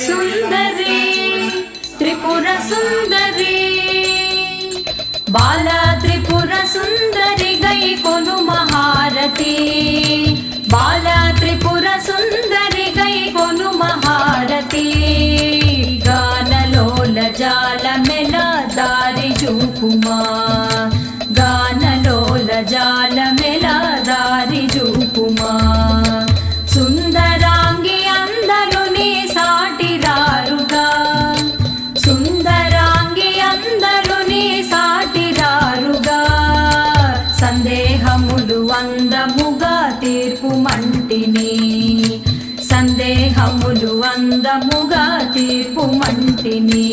సుందరి త్రిపుర సుందరి బాల త్రిపుర సుందరి గై కొను మహారతి బాల త్రిపుర సుందరి గై కొను మహారతి గానలోల జాల మెల దారి చూపుమా గానలోల జాల మెల దారి చూపుమా సుందరాంగి అందరు నీ సాటిరారుగా సుందరాంగి అందరు నీ సాటిరారుగా సందేహములు అందముగా తీర్పు మంటిని సందేహములు అందముగా తీర్పు మంటిని